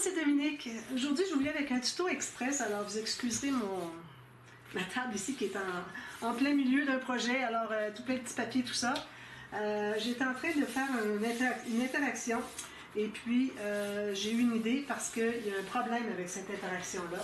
c'est Dominique. Aujourd'hui, je vous viens avec un tuto express. Alors, vous excuserez ma table ici qui est en plein milieu d'un projet. Alors, tout plein de petits papiers, tout ça. J'étais en train de faire une interaction. Et puis, j'ai eu une idée parce qu'il y a un problème avec cette interaction-là.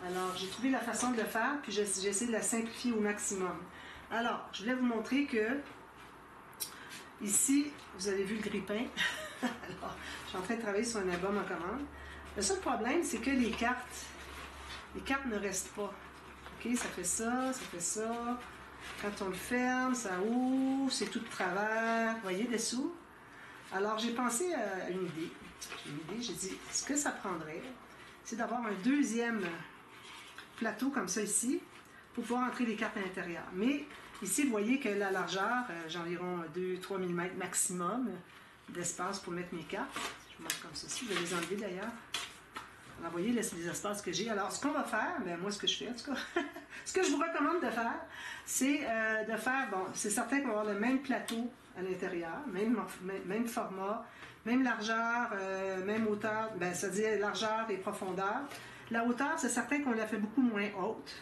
Alors, j'ai trouvé la façon de le faire, puis j'ai essayé de la simplifier au maximum. Alors, je voulais vous montrer que ici, vous avez vu le grille-pain. Alors, je suis en train de travailler sur un album en commande. Le seul problème, c'est que les cartes ne restent pas. OK, ça fait ça, ça fait ça. Quand on le ferme, ça ouvre, c'est tout de travers. Vous voyez, dessous? Alors, j'ai pensé à une idée. J'ai dit, ce que ça prendrait, c'est d'avoir un deuxième plateau comme ça ici, pour pouvoir entrer les cartes à l'intérieur. Mais ici, vous voyez que la largeur, j'ai environ 2-3 mm maximum d'espace pour mettre mes cartes. Je montre comme ceci, je vais les enlever d'ailleurs. Alors, vous voyez, là, c'est les espaces que j'ai. Alors, ce qu'on va faire, ben, moi, ce que je fais, en tout cas, ce que je vous recommande de faire, c'est de faire, bon, c'est certain qu'on va avoir le même plateau à l'intérieur, même format, même largeur, même hauteur, ben, c'est-à-dire largeur et profondeur. La hauteur, c'est certain qu'on la fait beaucoup moins haute.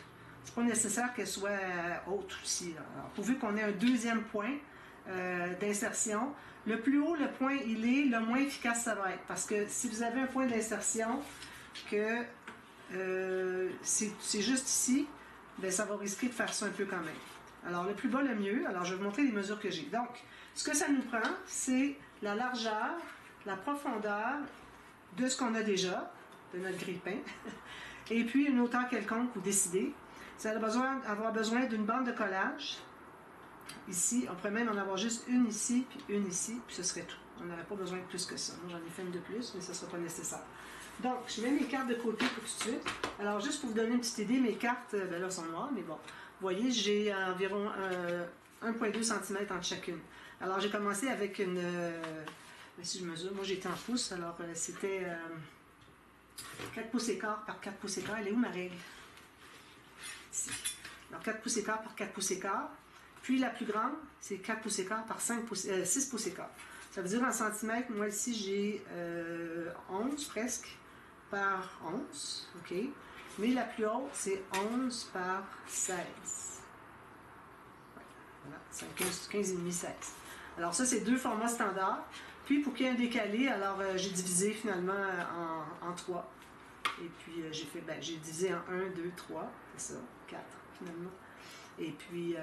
C'est pas nécessaire qu'elle soit haute aussi. Alors, pourvu qu'on ait un deuxième point d'insertion, le plus haut le point il est, le moins efficace ça va être. Parce que si vous avez un point d'insertion que c'est juste ici, ben, ça va risquer de faire ça un peu quand même. Alors, le plus bas, le mieux. Alors, je vais vous montrer les mesures que j'ai. Donc, ce que ça nous prend, c'est la largeur, la profondeur de ce qu'on a déjà, de notre grille-pain, et puis une hauteur quelconque ou décidée. Ça va avoir besoin d'une bande de collage. Ici, on pourrait même en avoir juste une ici, puis une ici, puis ce serait tout. On n'aurait pas besoin de plus que ça. Moi, j'en ai fait une de plus, mais ça ne sera pas nécessaire. Donc, je mets mes cartes de côté pour tout de suite. Alors, juste pour vous donner une petite idée, mes cartes, ben là, sont noires, mais bon. Vous voyez, j'ai environ 1,2 cm entre chacune. Alors, j'ai commencé avec une... si je mesure, moi, j'étais en pouces, alors c'était 4 pouces et quart par 4 pouces et quart. Elle est où ma règle? Ici. Alors, 4 pouces et quart par 4 pouces et quart. Puis, la plus grande, c'est 4 pouces et quart par 6 pouces et quart. Ça veut dire en centimètres, moi ici, j'ai 11 presque par 11, OK? Mais la plus haute, c'est 11 par 16. Voilà, c'est 15,5, 16. Alors ça, c'est deux formats standards. Puis pour qu'il y ait un décalé, alors j'ai divisé finalement en 3. Et puis j'ai divisé en 1, 2, 3, c'est ça, 4 finalement. Et puis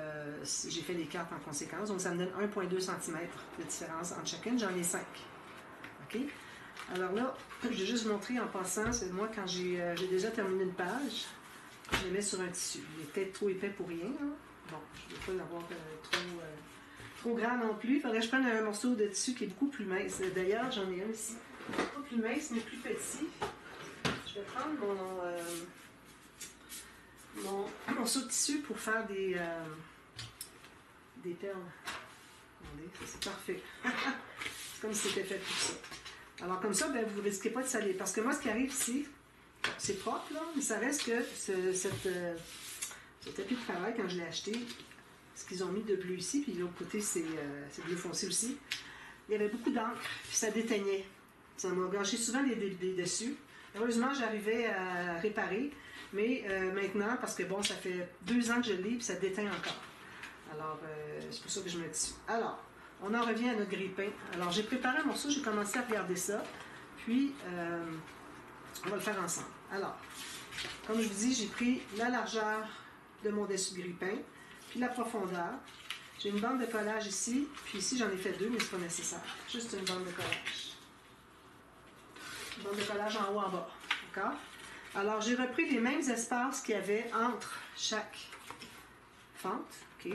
j'ai fait les cartes en conséquence. Donc ça me donne 1,2 cm de différence entre chacune. J'en ai 5. OK? Alors là, je vais juste vous montrer en passant, c'est moi quand j'ai déjà terminé une page, je les mets sur un tissu. Il est peut-être trop épais pour rien. Hein? Bon, je ne vais pas l'avoir trop grand non plus. Il faudrait que je prenne un morceau de tissu qui est beaucoup plus mince. D'ailleurs, j'en ai un ici. Pas plus mince, mais plus petit. Je vais prendre mon morceau de tissu pour faire des perles. Regardez, ça c'est parfait. C'est comme si c'était fait pour ça. Alors comme ça, ben, vous ne risquez pas de salir. Parce que moi, ce qui arrive ici, c'est propre, là, mais ça reste que ce tapis de travail, quand je l'ai acheté, ce qu'ils ont mis de bleu ici, puis de l'autre côté, c'est bleu foncé aussi, il y avait beaucoup d'encre, puis ça déteignait. Ça m'a gâché souvent des dessus. Heureusement, j'arrivais à réparer, mais maintenant, parce que bon, ça fait 2 ans que je l'ai, puis ça déteint encore. Alors, c'est pour ça que je mets dessus. Alors, on en revient à notre grille-pain. Alors, j'ai préparé un morceau, j'ai commencé à regarder ça, puis on va le faire ensemble. Alors, comme je vous dis, j'ai pris la largeur de mon dessus de grille-pain, puis la profondeur. J'ai une bande de collage ici, puis ici j'en ai fait 2, mais c'est pas nécessaire. Juste une bande de collage. Une bande de collage en haut, en bas. D'accord? Alors, j'ai repris les mêmes espaces qu'il y avait entre chaque fente. OK?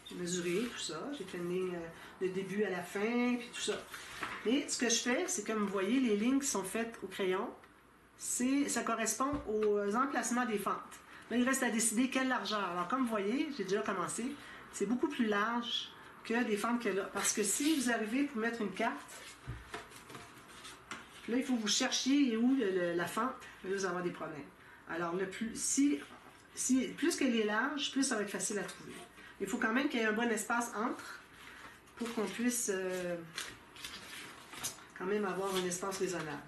J'ai mesuré tout ça. J'ai fait une ligne de début à la fin, puis tout ça. Mais ce que je fais, c'est comme vous voyez, les lignes qui sont faites au crayon, ça correspond aux emplacements des fentes. Là, il reste à décider quelle largeur. Alors, comme vous voyez, j'ai déjà commencé, c'est beaucoup plus large que des fentes que là. Parce que si vous arrivez pour mettre une carte, là, il faut que vous cherchiez où la fente, là, vous allez avoir des problèmes. Alors, plus qu'elle est large, plus ça va être facile à trouver. Il faut quand même qu'il y ait un bon espace entre pour qu'on puisse quand même avoir un espace raisonnable.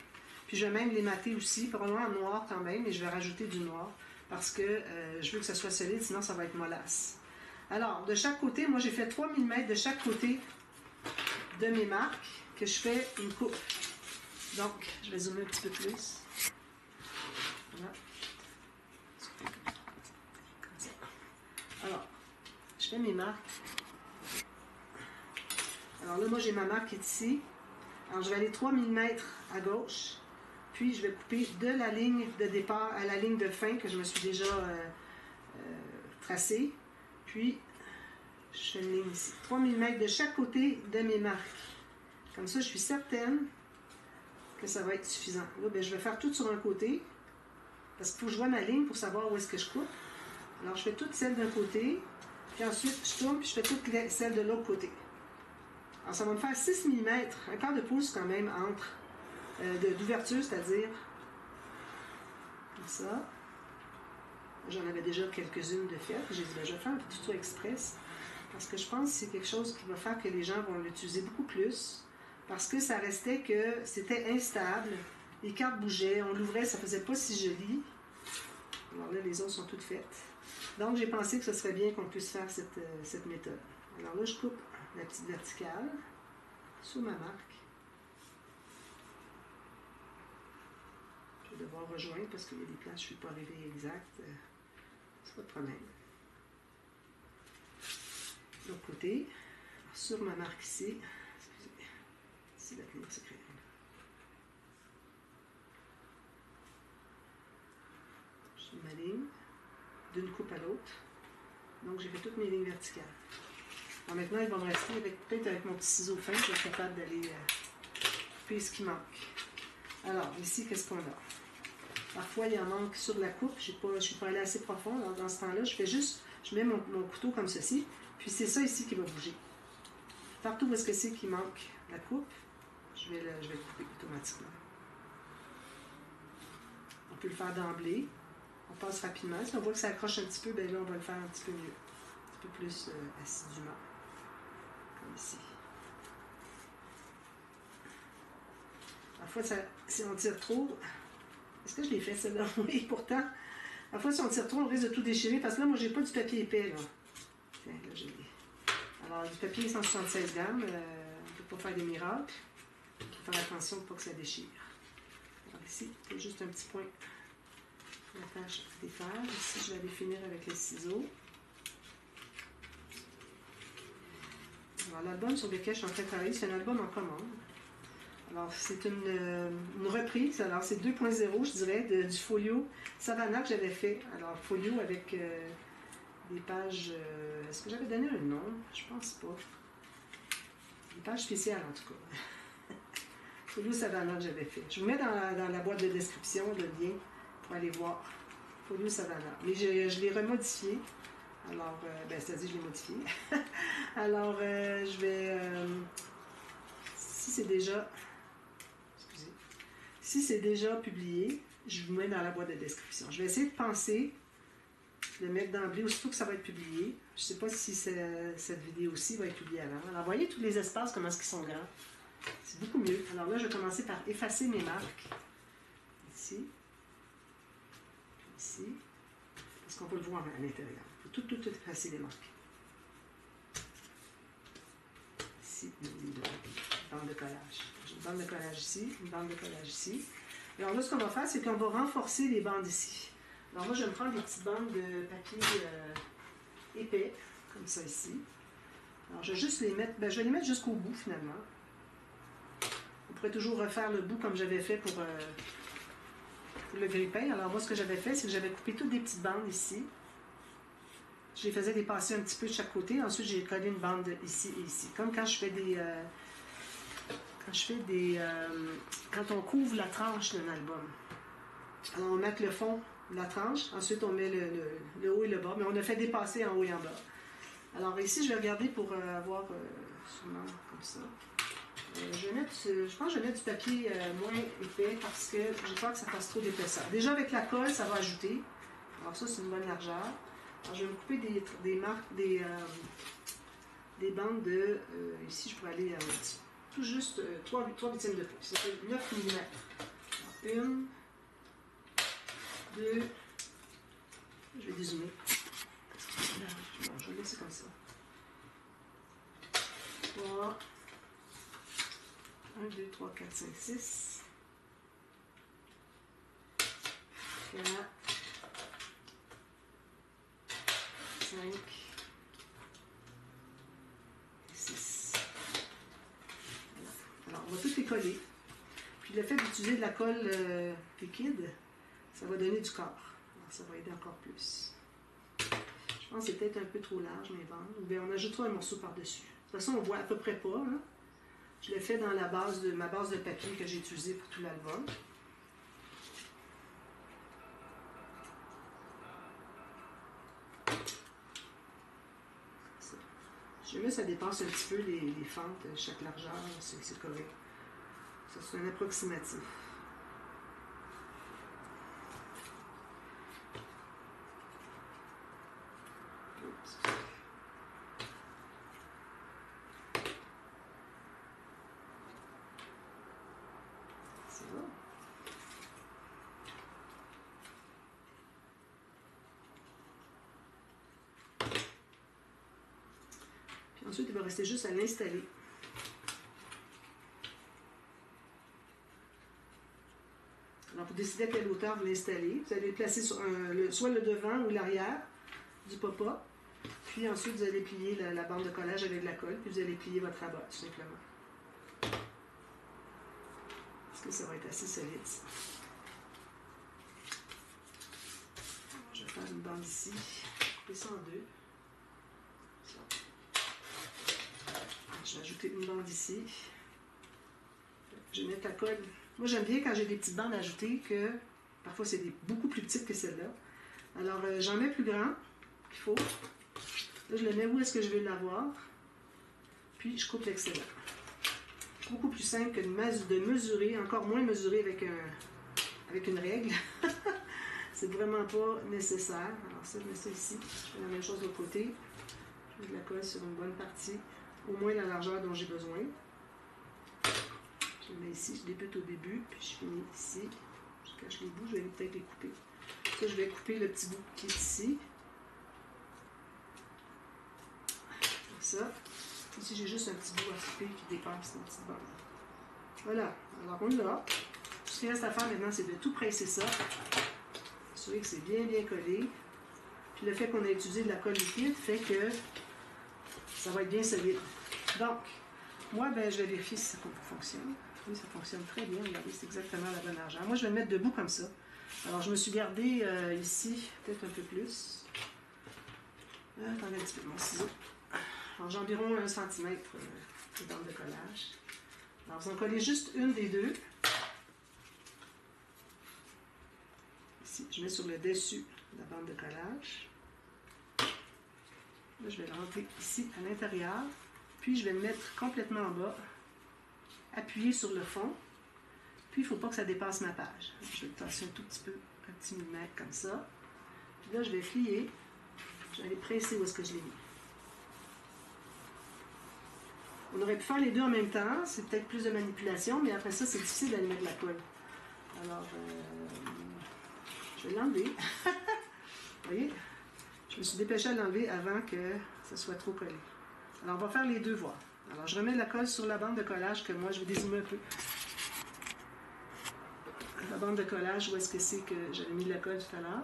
Puis je vais même les mater aussi, probablement en noir quand même, mais je vais rajouter du noir parce que je veux que ça soit solide, sinon ça va être mollasse. Alors, de chaque côté, moi j'ai fait 3 mm de chaque côté de mes marques que je fais une coupe. Donc, je vais zoomer un petit peu plus. Voilà. Alors, je fais mes marques. Alors là, moi j'ai ma marque qui est ici. Alors, je vais aller 3 mm à gauche. Puis, je vais couper de la ligne de départ à la ligne de fin que je me suis déjà tracée. Puis, je fais une ligne ici. 3 mm de chaque côté de mes marques. Comme ça, je suis certaine que ça va être suffisant. Là, ben, je vais faire tout sur un côté. Parce qu'il faut que je vois ma ligne pour savoir où est-ce que je coupe. Alors, je fais toutes celles d'un côté. Puis ensuite, je tourne puis je fais toutes celles de l'autre côté. Alors, ça va me faire 6 mm, un quart de pouce quand même entre d'ouverture, c'est-à-dire comme ça. J'en avais déjà quelques-unes de faites. J'ai dit, ben, je vais faire un tuto express parce que je pense que c'est quelque chose qui va faire que les gens vont l'utiliser beaucoup plus parce que ça restait que c'était instable, les cartes bougeaient, on l'ouvrait, ça faisait pas si joli. Alors là, les autres sont toutes faites. Donc, j'ai pensé que ce serait bien qu'on puisse faire cette méthode. Alors là, je coupe la petite verticale sur ma marque. Je vais devoir rejoindre parce qu'il y a des places où je ne suis pas arrivée exact. C'est pas de problème. De l'autre côté, sur ma marque ici, excusez, ici la tenir ce crayon. Je ma ligne d'une coupe à l'autre. Donc, j'ai fait toutes mes lignes verticales. Alors maintenant, il va me rester, peut-être avec mon petit ciseau fin, je vais être capable d'aller couper ce qui manque. Alors, ici, qu'est-ce qu'on a? Parfois, il en manque sur la coupe. Je ne suis pas allée assez profond. Alors, dans ce temps-là, je mets mon couteau comme ceci. Puis, c'est ça ici qui va bouger. Partout où est-ce que c'est qui manque la coupe, je vais couper automatiquement. On peut le faire d'emblée. On passe rapidement. Si on voit que ça accroche un petit peu, bien là, on va le faire un petit peu mieux. Un petit peu plus assidûment. Comme ici. Parfois, si on tire trop... Est-ce que je l'ai fait, celle-là? Oui, pourtant. Parfois, si on tire trop, on risque de tout déchirer. Parce que là, moi, j'ai pas du papier épais, là. Tiens, là, j'ai... Alors, du papier 176 grammes. On ne peut pas faire des miracles. Il faut faire attention pour pas que ça déchire. Alors ici, il y a juste un petit point. La tâche à défaire. Ici, je vais aller finir avec les ciseaux. Alors, l'album sur lequel je suis en train de travailler, c'est un album en commande. Alors, c'est une reprise. Alors, c'est 2.0, je dirais, du folio Savannah que j'avais fait. Alors, folio avec des pages... est-ce que j'avais donné un nom? Je pense pas. Des pages spéciales, en tout cas. Folio Savannah que j'avais fait. Je vous mets dans la boîte de description le lien pour aller voir. Folio Savannah. Mais je l'ai remodifié. Alors, c'est-à-dire, je l'ai modifié. Alors, je vais... si c'est déjà... Si c'est déjà publié, je vous mets dans la boîte de description. Je vais essayer de penser, de le mettre d'emblée aussitôt que ça va être publié. Je ne sais pas si cette vidéo-ci va être publiée avant. Alors, voyez tous les espaces, comment est-ce qu'ils sont grands. C'est beaucoup mieux. Alors là, je vais commencer par effacer mes marques. Ici. Ici. Parce qu'on peut le voir à l'intérieur. Il faut tout effacer les marques. Ici, une bande de collage. J'ai une bande de collage ici, une bande de collage ici. Alors là, ce qu'on va faire, c'est qu'on va renforcer les bandes ici. Alors moi, je vais me prendre des petites bandes de papier épais, comme ça ici. Alors je vais juste les mettre, je vais les mettre jusqu'au bout finalement. On pourrait toujours refaire le bout comme j'avais fait pour le grille-pain. Alors moi, ce que j'avais fait, c'est que j'avais coupé toutes des petites bandes ici. Je les faisais dépasser un petit peu de chaque côté. Ensuite, j'ai collé une bande ici et ici. Comme quand je fais quand on couvre la tranche d'un album. Alors, on met le fond de la tranche. Ensuite, on met le haut et le bas. Mais on a fait dépasser en haut et en bas. Alors, ici, je vais regarder pour avoir sûrement comme ça. Je pense que je vais mettre du papier moins épais parce que j'ai peur que ça fasse trop d'épaisseur. Déjà, avec la colle, ça va ajouter. Alors, ça, c'est une bonne largeur. Alors, je vais me couper des marques, des bandes de... ici, je pourrais aller tout juste 3/8 de pouce. Ça fait 9 mm. Une, deux, je vais dézoomer. Bon, je vais laisser comme ça. 3, 1, 2, 3, 4, 5, 6, 4, 5, 6. Alors, on va tout les coller. Puis le fait d'utiliser de la colle liquide, ça va donner du corps. Alors, ça va aider encore plus. Je pense que c'est peut-être un peu trop large, mes bandes. Ou bien on ajoutera un morceau par-dessus. De toute façon, on voit à peu près pas. Hein? Je l'ai fait dans ma base de papier que j'ai utilisée pour tout l'album. Si jamais ça dépasse un petit peu les fentes, chaque largeur, c'est correct. Ça, c'est un approximatif. Oups. C'est bon. Puis ensuite, il va rester juste à l'installer. Alors, pour décider à quelle hauteur vous l'installez, vous allez le placer sur soit le devant ou l'arrière du pop-up. Puis ensuite, vous allez plier la bande de collage avec de la colle, puis vous allez plier votre rabat, tout simplement. Parce que ça va être assez solide. Je vais faire une bande ici, couper ça en deux. Ça. Je vais ajouter une bande ici. Je vais mettre la colle. Moi, j'aime bien quand j'ai des petites bandes ajoutées que parfois c'est beaucoup plus petites que celle-là. Alors, j'en mets plus grand qu'il faut. Là, je le mets où est-ce que je vais l'avoir. Puis, je coupe l'excédent. Beaucoup plus simple que de mesurer, encore moins mesurer avec une règle. C'est vraiment pas nécessaire. Alors, ça, je mets ça ici. Je fais la même chose de l'autre côté. Je mets de la colle sur une bonne partie, au moins la largeur dont j'ai besoin. Je le mets ici, je débute au début, puis je finis ici. Je cache les bouts, je vais peut-être les couper. Ça, je vais couper le petit bout qui est ici. Comme ça. Ici, j'ai juste un petit bout à couper qui dépasse la petite bande. Voilà. Alors, on l'a. Tout ce qu'il reste à faire maintenant, c'est de tout presser ça. Assurer que c'est bien collé. Puis le fait qu'on a utilisé de la colle liquide fait que ça va être bien solide. Donc, moi, ben, je vais vérifier si ça fonctionne. Oui, ça fonctionne très bien. Regardez, c'est exactement la bonne largeur. Moi, je vais le mettre debout comme ça. Alors, je me suis gardé ici, peut-être un peu plus. Attendez un petit peu mon ciseau. Alors, j'ai environ 1 cm de bande de collage. Alors, vous en collez juste une des deux. Ici, je mets sur le dessus la bande de collage. Là, je vais le rentrer ici à l'intérieur. Puis, je vais le mettre complètement en bas. Appuyer sur le fond. Puis, il ne faut pas que ça dépasse ma page. Je vais le tasser un tout petit peu, un petit millimètre comme ça. Puis là, je vais plier. Je vais aller presser où est-ce que je l'ai mis. On aurait pu faire les deux en même temps. C'est peut-être plus de manipulation, mais après ça, c'est difficile d'aller mettre de la colle. Alors, je vais l'enlever. Vous voyez? Je me suis dépêchée à l'enlever avant que ça soit trop collé. Alors, on va faire les deux voir. Alors, je remets de la colle sur la bande de collage que moi, je vais dézoomer un peu. La bande de collage, où est-ce que c'est que j'avais mis de la colle tout à l'heure.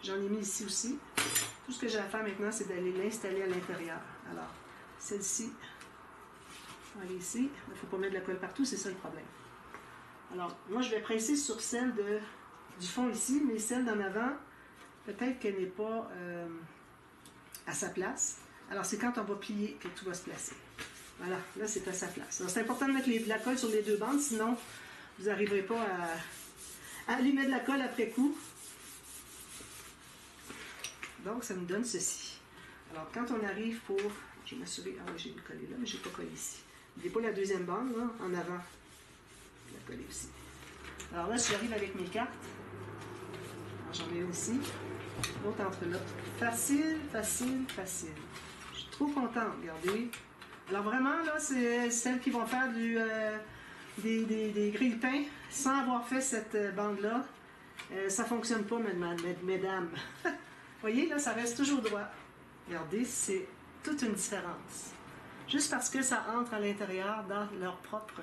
J'en ai mis ici aussi. Tout ce que j'ai à faire maintenant, c'est d'aller l'installer à l'intérieur. Alors, celle-ci, on va aller ici. Il ne faut pas mettre de la colle partout, c'est ça le problème. Alors, moi, je vais presser sur celle du fond ici, mais celle d'en avant, peut-être qu'elle n'est pas à sa place. Alors, c'est quand on va plier que tout va se placer. Voilà, là, c'est à sa place. Alors, c'est important de mettre de la colle sur les deux bandes, sinon, vous n'arriverez pas à aller mettre de la colle après coup. Donc, ça nous donne ceci. Alors, quand on arrive pour... Je vais m'assurer... Ah oui, j'ai le collé là, mais je n'ai pas collé ici. N'oubliez pas la deuxième bande, là, en avant. Je vais la coller aussi. Alors là, si j'arrive avec mes cartes, j'en ai une ici, l'autre entre là. Facile, facile, facile. Je suis trop contente, regardez. Alors vraiment, là, c'est celles qui vont faire du des grille-pains sans avoir fait cette bande-là, ça ne fonctionne pas, mesdames. Vous voyez, là, ça reste toujours droit. Regardez, c'est toute une différence. Juste parce que ça entre à l'intérieur dans leur propre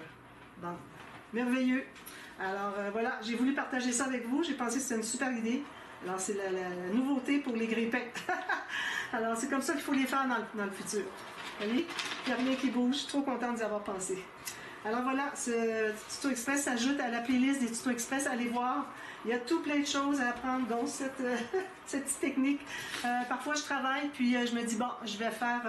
bande. Merveilleux! Alors voilà, j'ai voulu partager ça avec vous. J'ai pensé que c'était une super idée. Alors c'est la nouveauté pour les grille-pains. Alors c'est comme ça qu'il faut les faire dans le futur. Vous voyez? Il n'y a rien qui bouge. Je suis trop contente d'y avoir pensé. Alors voilà, ce tuto express s'ajoute à la playlist des tutos express. Allez voir. Il y a tout plein de choses à apprendre, dont cette petite technique. Parfois, je travaille, puis je me dis, bon, je vais faire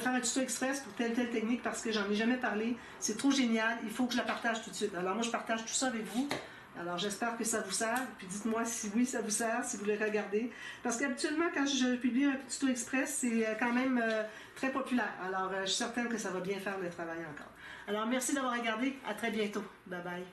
un tuto express pour telle technique parce que j'en ai jamais parlé. C'est trop génial, il faut que je la partage tout de suite. Alors moi, je partage tout ça avec vous. Alors j'espère que ça vous sert. Puis dites-moi si oui, ça vous sert, si vous voulez regarder. Parce qu'habituellement, quand je publie un tuto express, c'est quand même très populaire. Alors je suis certaine que ça va bien faire le travail encore. Alors merci d'avoir regardé. À très bientôt. Bye bye.